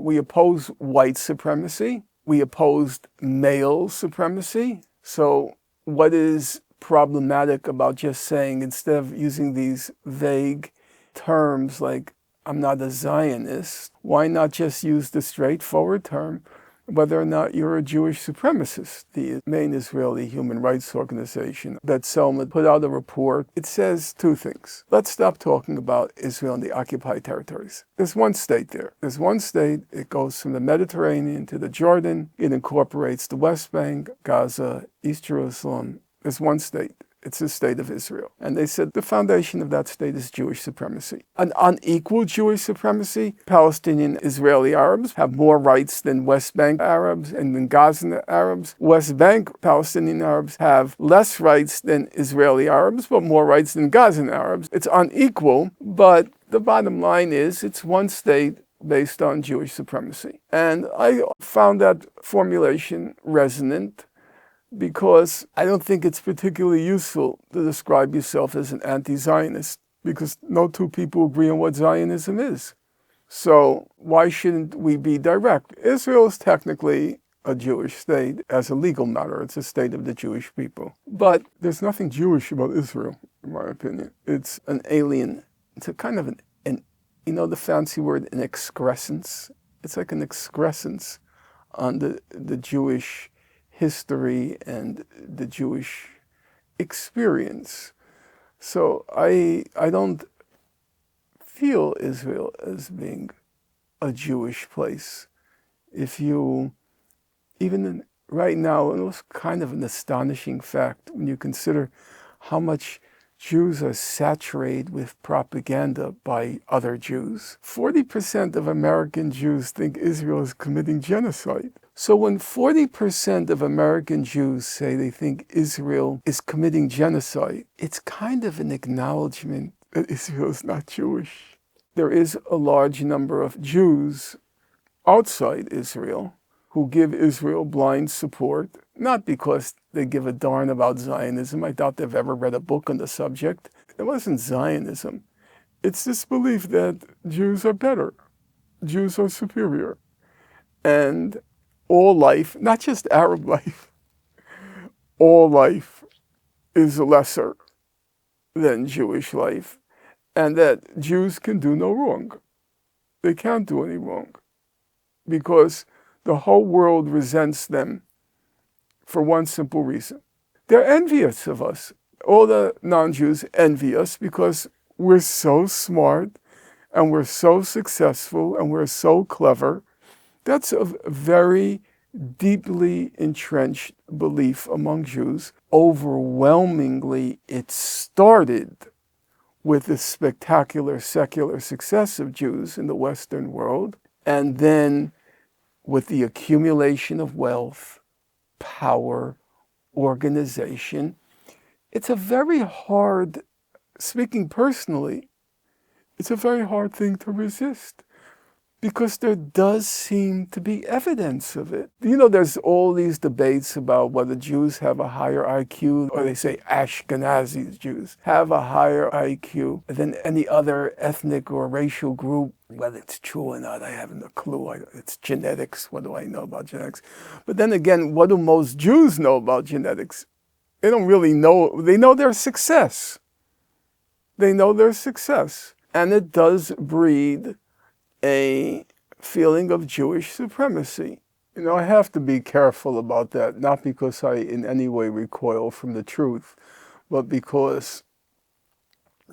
We oppose white supremacy. We opposed male supremacy. So what is problematic about just saying, instead of using these vague terms like, I'm not a Zionist, why not just use the straightforward term, whether or not you're a Jewish supremacist? The main Israeli human rights organization, Selma, put out a report. It says two things. Let's stop talking about Israel and the occupied territories. There's one state there. There's one state. It goes from the Mediterranean to the Jordan. It incorporates the West Bank, Gaza, East Jerusalem. There's one state. It's the state of Israel. And they said the foundation of that state is Jewish supremacy. An unequal Jewish supremacy. Palestinian Israeli Arabs have more rights than West Bank Arabs and than Gazan Arabs. West Bank Palestinian Arabs have less rights than Israeli Arabs, but more rights than Gazan Arabs. It's unequal, but the bottom line is it's one state based on Jewish supremacy. And I found that formulation resonant, because I don't think it's particularly useful to describe yourself as an anti-Zionist, because no two people agree on what Zionism is. So why shouldn't we be direct? Israel is technically a Jewish state as a legal matter. It's a state of the Jewish people. But there's nothing Jewish about Israel, in my opinion. It's an alien. It's a kind of an you know the fancy word, an excrescence? It's like an excrescence on the Jewish history and the Jewish experience. So I don't feel Israel as being a Jewish place. Right now, it was kind of an astonishing fact when you consider how much Jews are saturated with propaganda by other Jews. 40% of American Jews think Israel is committing genocide. So when 40% of American Jews say they think Israel is committing genocide, it's kind of an acknowledgement that Israel is not Jewish. There is a large number of Jews outside Israel who give Israel blind support, not because they give a darn about Zionism. I doubt they've ever read a book on the subject. It wasn't Zionism. It's this belief that Jews are better. Jews are superior. And all life, not just Arab life, all life is lesser than Jewish life, and that Jews can do no wrong. They can't do any wrong, because the whole world resents them for one simple reason. They're envious of us. All the non-Jews envy us because we're so smart and we're so successful and we're so clever. That's a very deeply entrenched belief among Jews. Overwhelmingly, it started with the spectacular secular success of Jews in the Western world, and then with the accumulation of wealth, power, organization. It's a very hard, speaking personally, it's a very hard thing to resist, because there does seem to be evidence of it. You know, there's all these debates about whether Jews have a higher IQ, or they say Ashkenazi Jews have a higher IQ than any other ethnic or racial group. Whether it's true or not, I haven't a clue. It's genetics. What do I know about genetics? But then again, what do most Jews know about genetics? They don't really know. They know their success. They know their success. And it does breed a feeling of Jewish supremacy. You know, I have to be careful about that, not because I in any way recoil from the truth, but because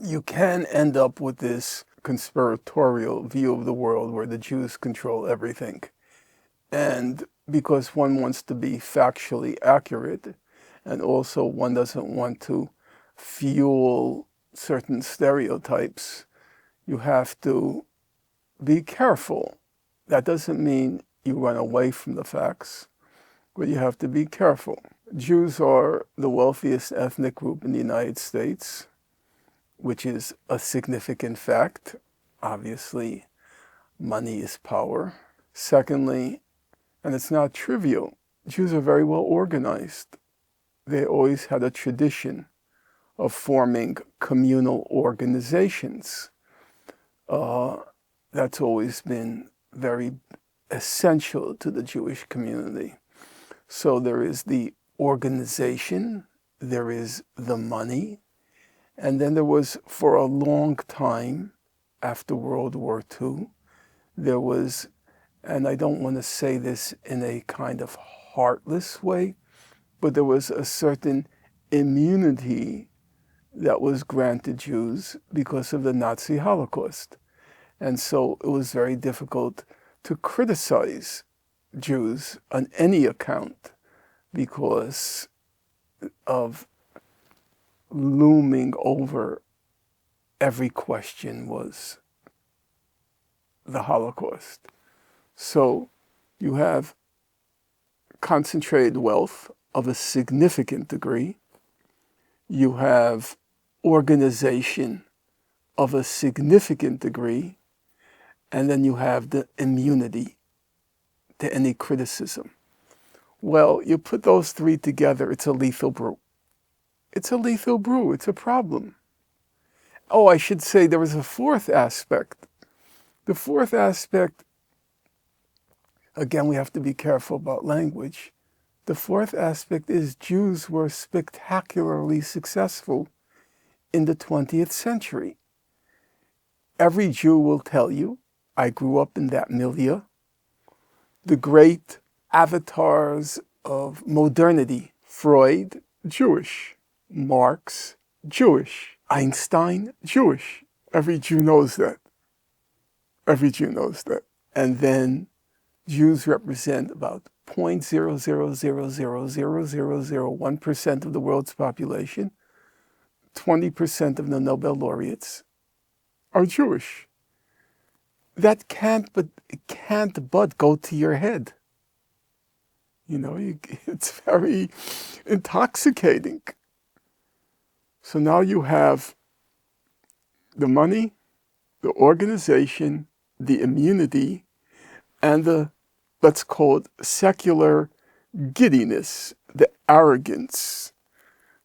you can end up with this conspiratorial view of the world where the Jews control everything. And because one wants to be factually accurate, and also one doesn't want to fuel certain stereotypes, you have to be careful. That doesn't mean you run away from the facts, but you have to be careful. Jews are the wealthiest ethnic group in the United States, which is a significant fact. Obviously, money is power. Secondly, and it's not trivial, Jews are very well organized. They always had a tradition of forming communal organizations. That's always been very essential to the Jewish community. So there is the organization, there is the money, and then there was, for a long time after World War II, there was, and I don't want to say this in a kind of heartless way, but there was a certain immunity that was granted Jews because of the Nazi Holocaust. And so it was very difficult to criticize Jews on any account because of looming over every question was the Holocaust. So you have concentrated wealth of a significant degree. You have organization of a significant degree. And then you have the immunity to any criticism. Well, you put those three together, it's a lethal brew. It's a lethal brew. It's a problem. Oh, I should say there was a fourth aspect. The fourth aspect, again, we have to be careful about language. The fourth aspect is Jews were spectacularly successful in the 20th century. Every Jew will tell you, I grew up in that milieu. The great avatars of modernity, Freud, Jewish. Marx, Jewish. Einstein, Jewish. Every Jew knows that. Every Jew knows that. And then Jews represent about 0.000000001% of the world's population. 20% of the Nobel laureates are Jewish. That can't but go to your head. You know, it's very intoxicating. So now you have the money, the organization, the immunity, and the, let's call it, secular giddiness, the arrogance,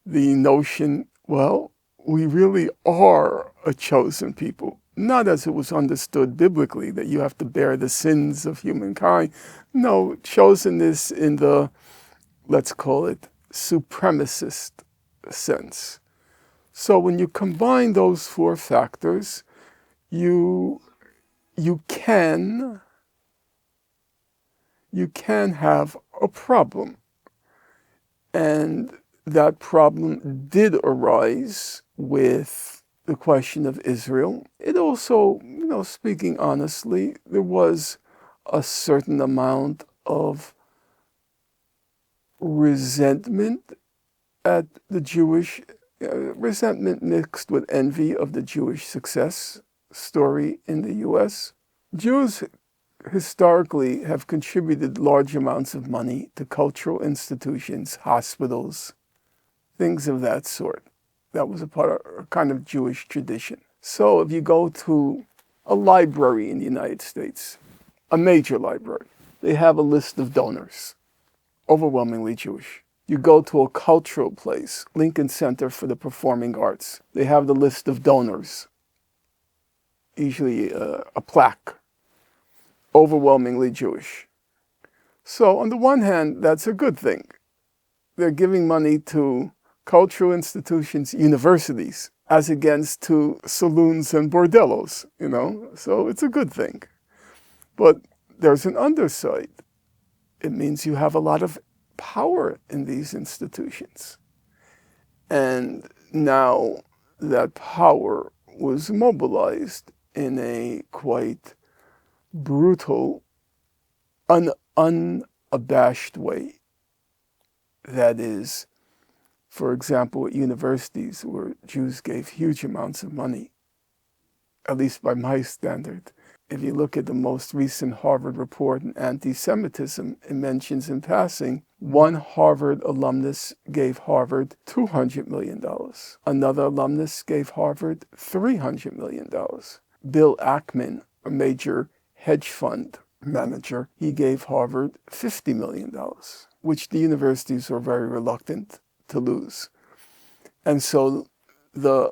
the notion, well, we really are a chosen people. Not as it was understood biblically, that you have to bear the sins of humankind. No, chosenness in the, let's call it, supremacist sense. So when you combine those four factors, you can have a problem. And that problem did arise with the question of Israel. It also, speaking honestly, there was a certain amount of resentment at the Jewish, resentment mixed with envy of the Jewish success story in the U.S. Jews historically have contributed large amounts of money to cultural institutions, hospitals, things of that sort. That was a part of a kind of Jewish tradition. So if you go to a library in the United States, a major library, they have a list of donors, overwhelmingly Jewish. You go to a cultural place, Lincoln Center for the Performing Arts, they have the list of donors, usually a plaque, overwhelmingly Jewish. So on the one hand, that's a good thing. They're giving money to cultural institutions, universities, as against to saloons and bordellos, so it's a good thing. But there's an underside. It means you have a lot of power in these institutions. And now that power was mobilized in a quite brutal, unabashed way. That is, for example, at universities where Jews gave huge amounts of money, at least by my standard. If you look at the most recent Harvard report on anti-Semitism, it mentions in passing, one Harvard alumnus gave Harvard $200 million. Another alumnus gave Harvard $300 million. Bill Ackman, a major hedge fund manager, he gave Harvard $50 million, which the universities were very reluctant to lose. And so the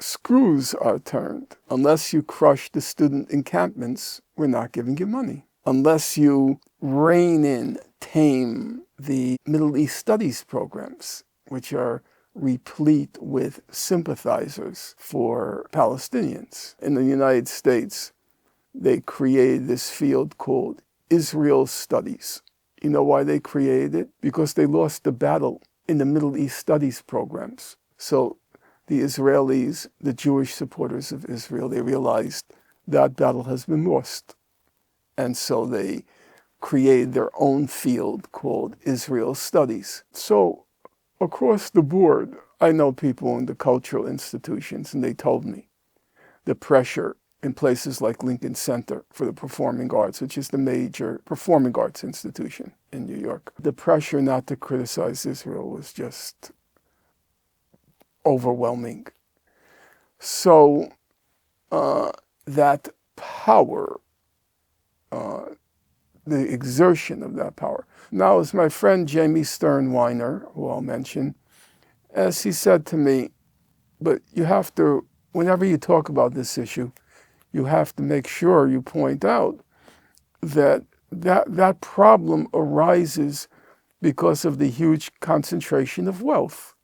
screws are turned. Unless you crush the student encampments, we're not giving you money. unless you rein in, tame the Middle East studies programs, which are replete with sympathizers for Palestinians. In the United States, they created this field called Israel Studies. You know why they created it? Because they lost the battle in the Middle East studies programs. So the Israelis, the Jewish supporters of Israel, they realized that battle has been lost. And so they created their own field called Israel Studies. So across the board, I know people in the cultural institutions, and they told me the pressure in places like Lincoln Center for the Performing Arts, which is the major performing arts institution in New York, the pressure not to criticize Israel was just overwhelming. So that power, the exertion of that power. Now, as my friend Jamie Sternweiner, who I'll mention, as he said to me, but you have to, whenever you talk about this issue, you have to make sure you point out that problem arises because of the huge concentration of wealth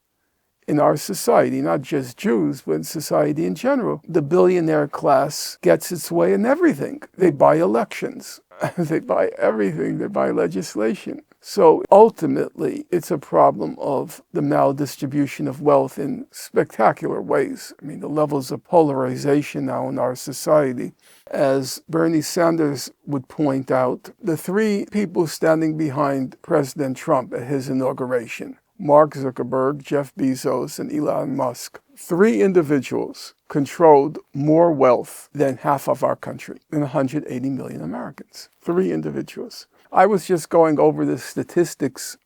in our society, not just Jews, but in society in general. The billionaire class gets its way in everything. They buy elections. They buy everything. They buy legislation. So ultimately, it's a problem of the maldistribution of wealth in spectacular ways. I mean, the levels of polarization now in our society. As Bernie Sanders would point out, the three people standing behind President Trump at his inauguration, Mark Zuckerberg, Jeff Bezos, and Elon Musk, three individuals controlled more wealth than half of our country, than 180 million Americans. Three individuals. I was just going over the statistics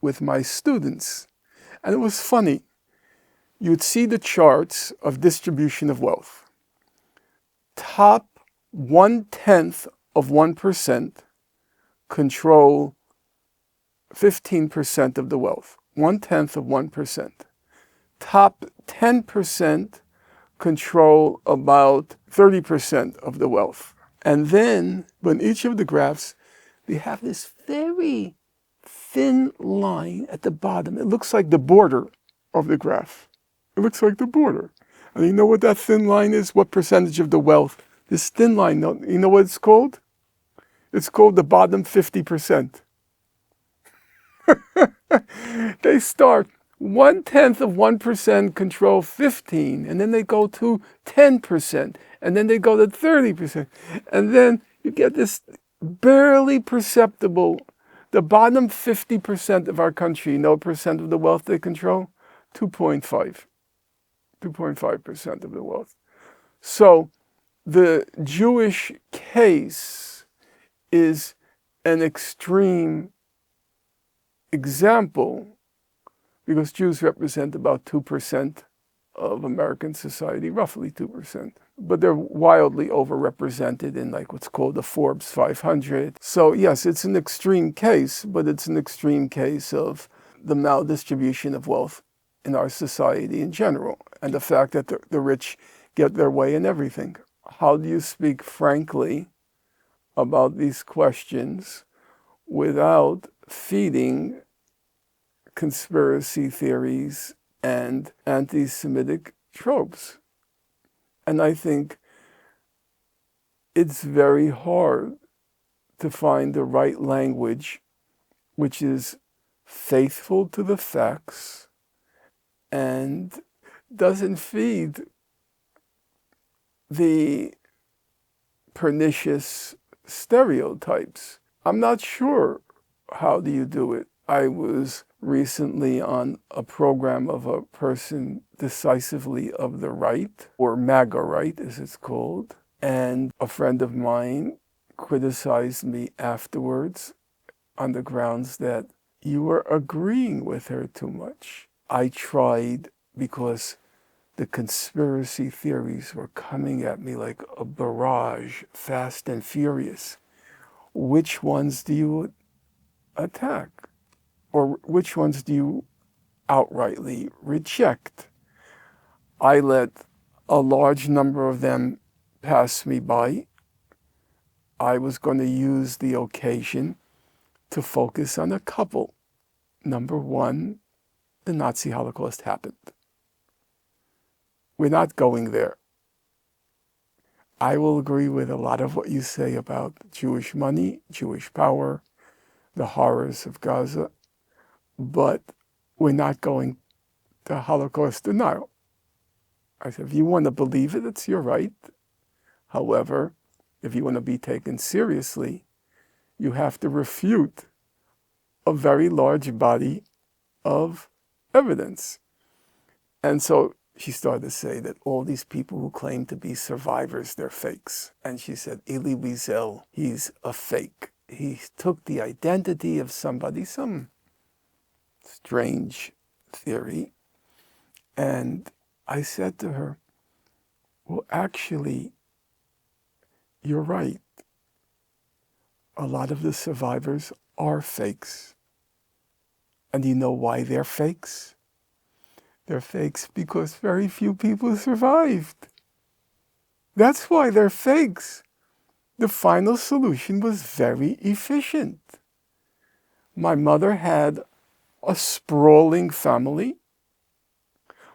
with my students, and it was funny. You'd see the charts of distribution of wealth. Top 0.1% control 15% of the wealth. 0.1%. Top 10% control about 30% of the wealth. And then, on each of the graphs, they have this very thin line at the bottom. It looks like the border of the graph. It looks like the border. And you know what that thin line is? What percentage of the wealth? This thin line, you know what it's called? It's called the bottom 50%. They start 0.1% control 15, and then they go to 10%, and then they go to 30%. And then you get this barely perceptible, the bottom 50% of our country, you know percent of the wealth they control? 2.5% of the wealth. So the Jewish case is an extreme example because Jews represent about 2% of American society, roughly 2%. But they're wildly overrepresented in like what's called the Forbes 500. So yes, it's an extreme case, but it's an extreme case of the maldistribution of wealth in our society in general, and the fact that the rich get their way in everything. How do you speak frankly about these questions without feeding conspiracy theories and anti-Semitic tropes? And I think it's very hard to find the right language which is faithful to the facts and doesn't feed the pernicious stereotypes. I'm not sure how do you do it. I was recently on a program of a person decisively of the right, or MAGA right as it's called, and a friend of mine criticized me afterwards on the grounds that you were agreeing with her too much. I tried because the conspiracy theories were coming at me like a barrage, fast and furious. Which ones do you attack? Or which ones do you outrightly reject? I let a large number of them pass me by. I was going to use the occasion to focus on a couple. Number one, the Nazi Holocaust happened. We're not going there. I will agree with a lot of what you say about Jewish money, Jewish power, the horrors of Gaza, but we're not going to Holocaust denial. I said, if you want to believe it, it's your right. However, if you want to be taken seriously, you have to refute a very large body of evidence. And so she started to say that all these people who claim to be survivors, they're fakes. And she said, Elie Wiesel, he's a fake. He took the identity of somebody, some strange theory. And I said to her, well, actually, you're right. A lot of the survivors are fakes. And you know why they're fakes? They're fakes because very few people survived. That's why they're fakes. The final solution was very efficient. My mother had a sprawling family.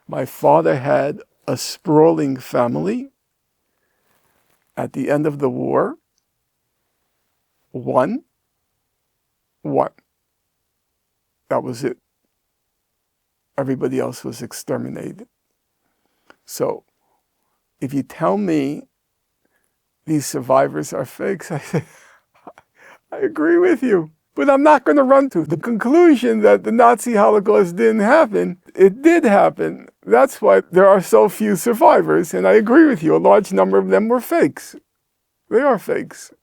My father had a sprawling family. At the end of the war, one. That was it. Everybody else was exterminated. So if you tell me these survivors are fakes, I say, I agree with you. But I'm not going to run to the conclusion that the Nazi Holocaust didn't happen. It did happen. That's why there are so few survivors. And I agree with you. A large number of them were fakes. They are fakes.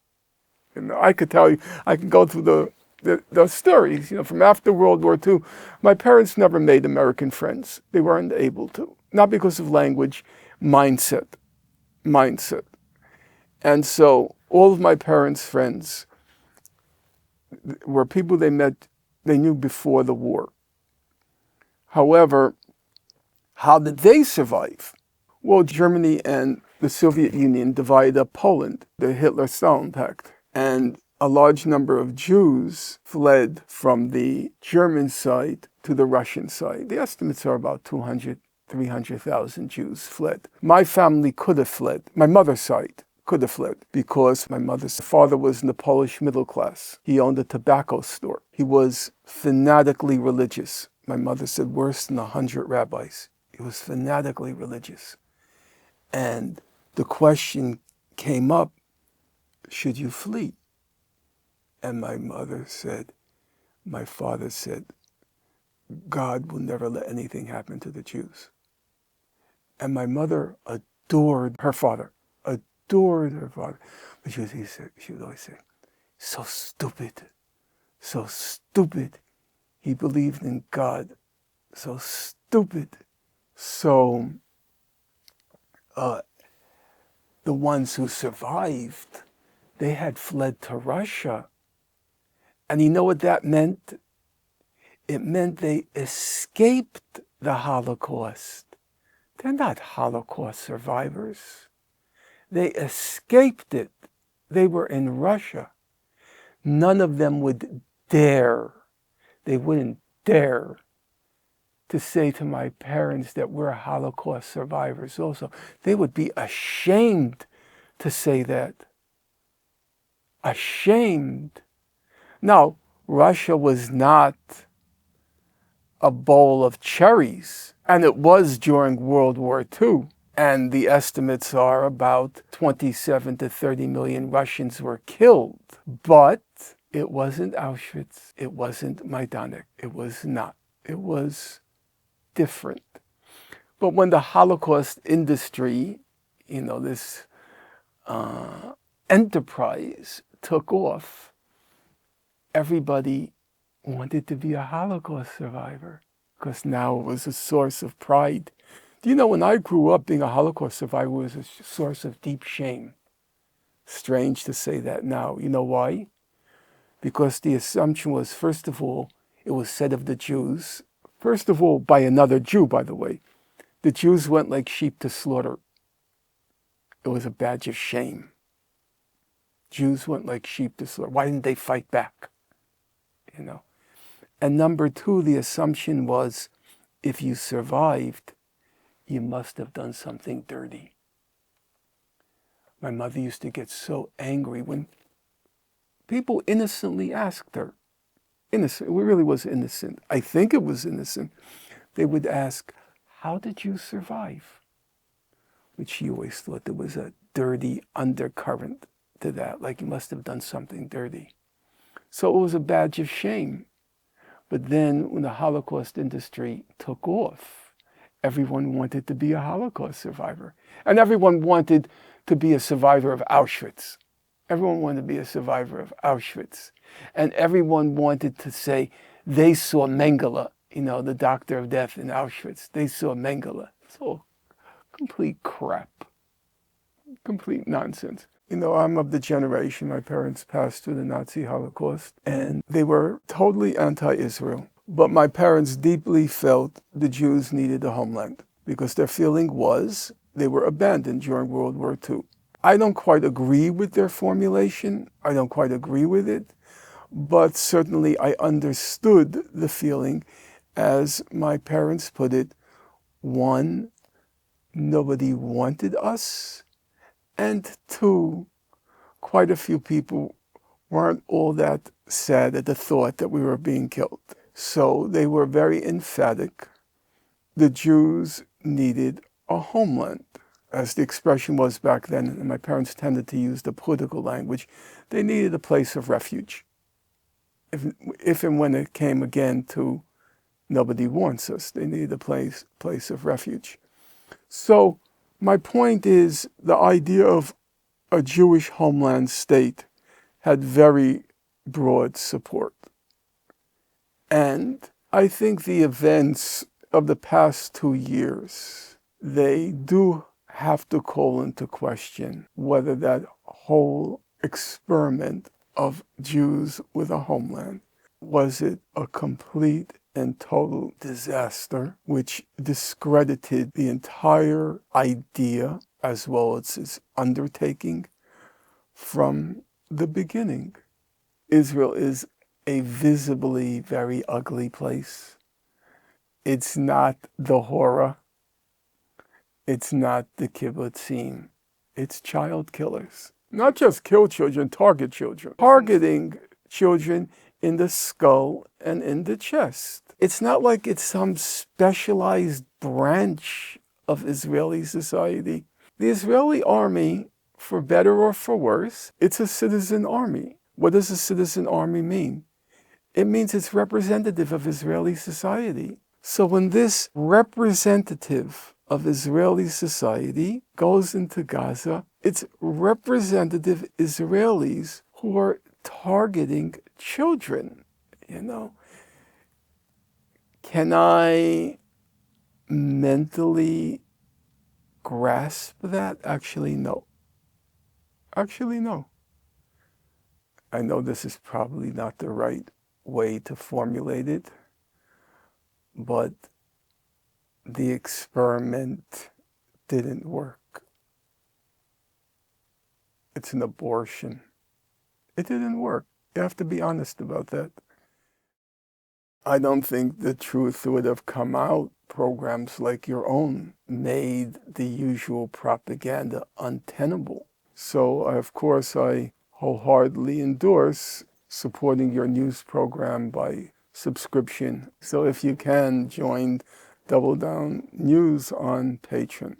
And I could tell you, I can go through the stories, from after World War II. My parents never made American friends. They weren't able to. Not because of language, mindset. And so all of my parents' friends were people they met, they knew before the war. However, how did they survive? Well, Germany and the Soviet Union divided up Poland, the Hitler-Stalin Pact. And a large number of Jews fled from the German side to the Russian side. The estimates are about 200,000, 300,000 Jews fled. My family could have fled. My mother's side could have fled because my mother's father was in the Polish middle class. He owned a tobacco store. He was fanatically religious. My mother said worse than 100 rabbis. He was fanatically religious. And the question came up, should you flee? And my father said, God will never let anything happen to the Jews. And my mother adored her father. But she would always say, so stupid. He believed in God. So stupid. So the ones who survived, they had fled to Russia. And you know what that meant? It meant they escaped the Holocaust. They're not Holocaust survivors. They escaped it. They were in Russia. None of them would dare, they wouldn't dare to say to my parents that we're Holocaust survivors also. They would be ashamed to say that. Ashamed. Now, Russia was not a bowl of cherries, and it was during World War II. And the estimates are about 27 to 30 million Russians were killed. But it wasn't Auschwitz. It wasn't Majdanek. It was not. It was different. But when the Holocaust industry, this enterprise took off, everybody wanted to be a Holocaust survivor because now it was a source of pride. Do you know, when I grew up, being a Holocaust survivor was a source of deep shame. Strange to say that now. You know why? Because the assumption was, first of all, it was said of the Jews, first of all, by another Jew, by the way, the Jews went like sheep to slaughter. It was a badge of shame. Jews went like sheep to slaughter. Why didn't they fight back? You know. And number two, the assumption was, if you survived, you must have done something dirty. My mother used to get so angry when people innocently asked her. Innocent, it really was innocent. I think it was innocent. They would ask, how did you survive? Which she always thought there was a dirty undercurrent to that, like you must have done something dirty. So it was a badge of shame. But then when the Holocaust industry took off, everyone wanted to be a Holocaust survivor. And everyone wanted to be a survivor of Auschwitz. Everyone wanted to be a survivor of Auschwitz. And everyone wanted to say they saw Mengele, the doctor of death in Auschwitz. They saw Mengele. It's all complete crap. Complete nonsense. I'm of the generation, my parents passed through the Nazi Holocaust, and they were totally anti-Israel. But my parents deeply felt the Jews needed a homeland because their feeling was they were abandoned during World War II. I don't quite agree with their formulation. I don't quite agree with it. But certainly I understood the feeling, as my parents put it. One, nobody wanted us. And two, quite a few people weren't all that sad at the thought that we were being killed. So they were very emphatic. The Jews needed a homeland, as the expression was back then, and my parents tended to use the political language. They needed a place of refuge. If and when it came again to nobody wants us, they needed a place of refuge. So my point is, the idea of a Jewish homeland state had very broad support. And I think the events of the past 2 years, they do have to call into question whether that whole experiment of Jews with a homeland, was it a complete and total disaster, which discredited the entire idea as well as its undertaking from the beginning. Israel is a visibly very ugly place. It's not the horror. It's not the kibbutzim. It's child killers. Not just kill children, target children. Targeting children in the skull and in the chest. It's not like it's some specialized branch of Israeli society. The Israeli army, for better or for worse, it's a citizen army. What does a citizen army mean? It means it's representative of Israeli society. So when this representative of Israeli society goes into Gaza, it's representative Israelis who are targeting children, Can I mentally grasp that? Actually, no. I know this is probably not the right way to formulate it, but the experiment didn't work. It's an abortion. It didn't work. You have to be honest about that. I don't think the truth would have come out. Programs like your own made the usual propaganda untenable. So, of course, I wholeheartedly endorse supporting your news program by subscription. So if you can, join Double Down News on Patreon.